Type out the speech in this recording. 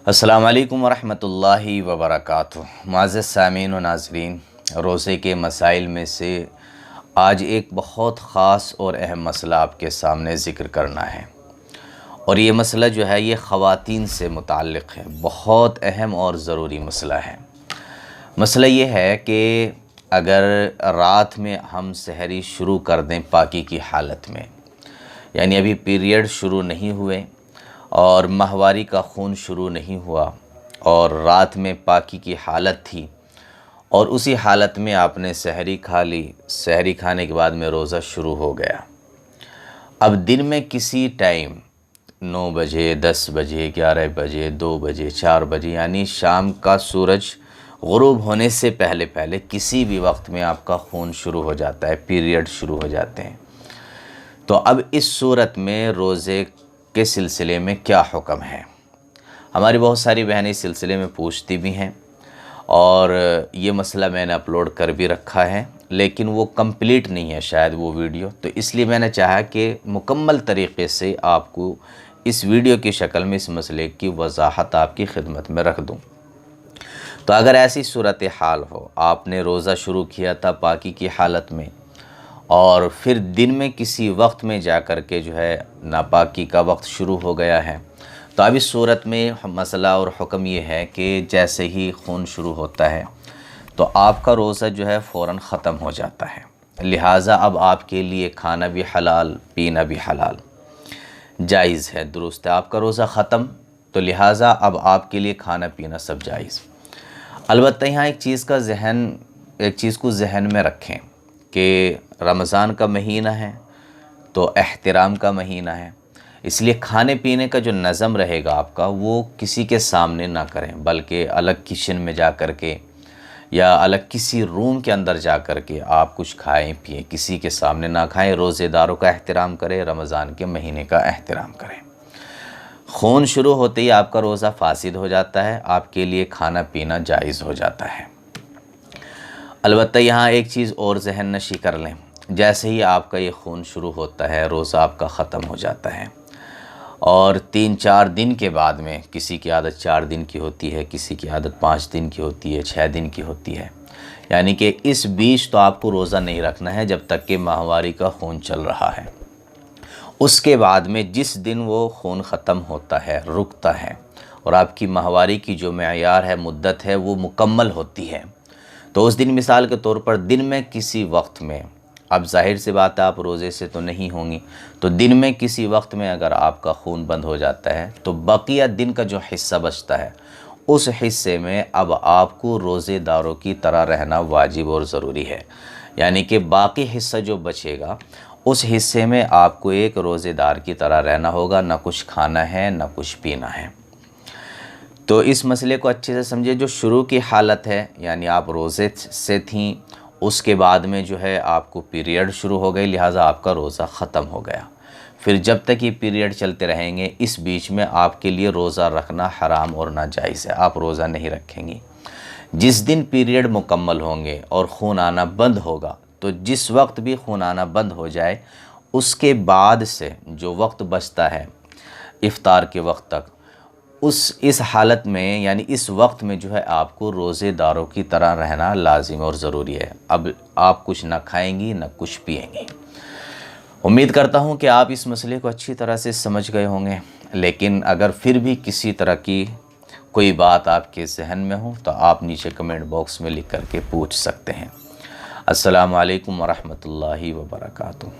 अस्सलाम वालेकुम वरहमतुल्लाहि वबरकातुह। मुअज़्ज़ज़ सामीन व नाज़रीन, रोज़े के मसाइल में से आज एक बहुत ख़ास और अहम मसला आपके सामने ज़िक्र करना है। और ये मसला जो है ये ख़वातीन से मुताल्लिक़ है, बहुत अहम और ज़रूरी मसला है। मसला ये है कि अगर रात में हम सहरी शुरू कर दें पाकी की हालत में, यानी अभी पीरियड शुरू नहीं हुए और माहवारी का खून शुरू नहीं हुआ और रात में पाकी की हालत थी और उसी हालत में आपने सहरी खा ली, सहरी खाने के बाद में रोज़ा शुरू हो गया। अब दिन में किसी टाइम 9 बजे, 10 बजे, 11 बजे, 2 बजे, 4 बजे, यानी शाम का सूरज गुरूब होने से पहले पहले किसी भी वक्त में आपका खून शुरू हो जाता है, पीरियड शुरू हो जाते हैं। तो अब इस सूरत में रोज़े के सिलसिले में क्या हुक्म है? हमारी बहुत सारी बहनें इस सिलसिले में पूछती भी हैं और ये मसला मैंने अपलोड कर भी रखा है, लेकिन वो कंप्लीट नहीं है शायद वो वीडियो, तो इसलिए मैंने चाहा कि मुकम्मल तरीक़े से आपको इस वीडियो की शक्ल में इस मसले की वजाहत आपकी खिदमत में रख दूँ। तो अगर ऐसी सूरत हाल हो, आपने रोज़ा शुरू किया था पाकी की हालत में और फिर दिन में किसी वक्त में जा कर के जो है नापाकी का वक्त शुरू हो गया है, तो अब इस सूरत में मसला और हुक्म ये है कि जैसे ही खून शुरू होता है तो आपका रोज़ा जो है फ़ौरन ख़त्म हो जाता है। लिहाजा अब आपके लिए खाना भी हलाल, पीना भी हलाल, जायज़ है, दुरुस्त है। आपका रोज़ा ख़त्म, तो लिहाजा अब आपके लिए खाना पीना सब जायज़। अलबत्ता यहाँ एक चीज़ को ज़हन में रखें कि रमज़ान का महीना है तो एहतराम का महीना है, इसलिए खाने पीने का जो नज़म रहेगा आपका वो किसी के सामने ना करें, बल्कि अलग किचन में जा कर के या अलग किसी रूम के अंदर जा कर के आप कुछ खाएं पिएं, किसी के सामने ना खाएं। रोज़ेदारों का एहतराम करें, रमज़ान के महीने का एहतराम करें। खून शुरू होते ही आपका रोज़ा फासिद हो जाता है, आपके लिए खाना पीना जायज़ हो जाता है। अलबत्ता यहाँ एक चीज़ और ज़हन नशी कर लें, जैसे ही आपका ये खून शुरू होता है रोज़ा आपका ख़त्म हो जाता है और 3-4 दिन के बाद में, किसी की आदत 4 दिन की होती है, किसी की आदत 5 दिन की होती है, 6 दिन की होती है, यानी कि इस बीच तो आपको रोज़ा नहीं रखना है जब तक कि माहवारी का खून चल रहा है। उसके बाद में जिस दिन वो खून ख़त्म होता है, रुकता है और आपकी माहवारी की जो मेयार है, मुद्दत है, वो मुकम्मल होती है, तो उस दिन मिसाल के तौर पर दिन में किसी वक्त में, अब जाहिर सी बात है आप रोज़े से तो नहीं होंगी, तो दिन में किसी वक्त में अगर आपका खून बंद हो जाता है तो बकिया दिन का जो हिस्सा बचता है उस हिस्से में अब आपको रोज़ेदारों की तरह रहना वाजिब और ज़रूरी है। यानी कि बाकी हिस्सा जो बचेगा उस हिस्से में आपको एक रोज़ेदार की तरह रहना होगा, ना कुछ खाना है ना कुछ पीना है। तो इस मसले को अच्छे से समझिए। जो शुरू की हालत है, यानी आप रोज़े से थीं, उसके बाद में जो है आपको पीरियड शुरू हो गई, लिहाजा आपका रोज़ा ख़त्म हो गया। फिर जब तक ये पीरियड चलते रहेंगे इस बीच में आपके लिए रोज़ा रखना हराम और नाजायज़ है, आप रोज़ा नहीं रखेंगी। जिस दिन पीरियड मुकम्मल होंगे और खून आना बंद होगा, तो जिस वक्त भी खून आना बंद हो जाए उसके बाद से जो वक्त बचता है इफ़्तार के वक्त तक, इस हालत में यानी इस वक्त में जो है आपको रोज़ेदारों की तरह रहना लाजिम और ज़रूरी है। अब आप कुछ ना खाएंगी ना कुछ पिएंगी। उम्मीद करता हूँ कि आप इस मसले को अच्छी तरह से समझ गए होंगे, लेकिन अगर फिर भी किसी तरह की कोई बात आपके जहन में हो तो आप नीचे कमेंट बॉक्स में लिख करके पूछ सकते हैं। अस्सलामु अलैकुम वरहमतुल्लाहि वबरकातुहू।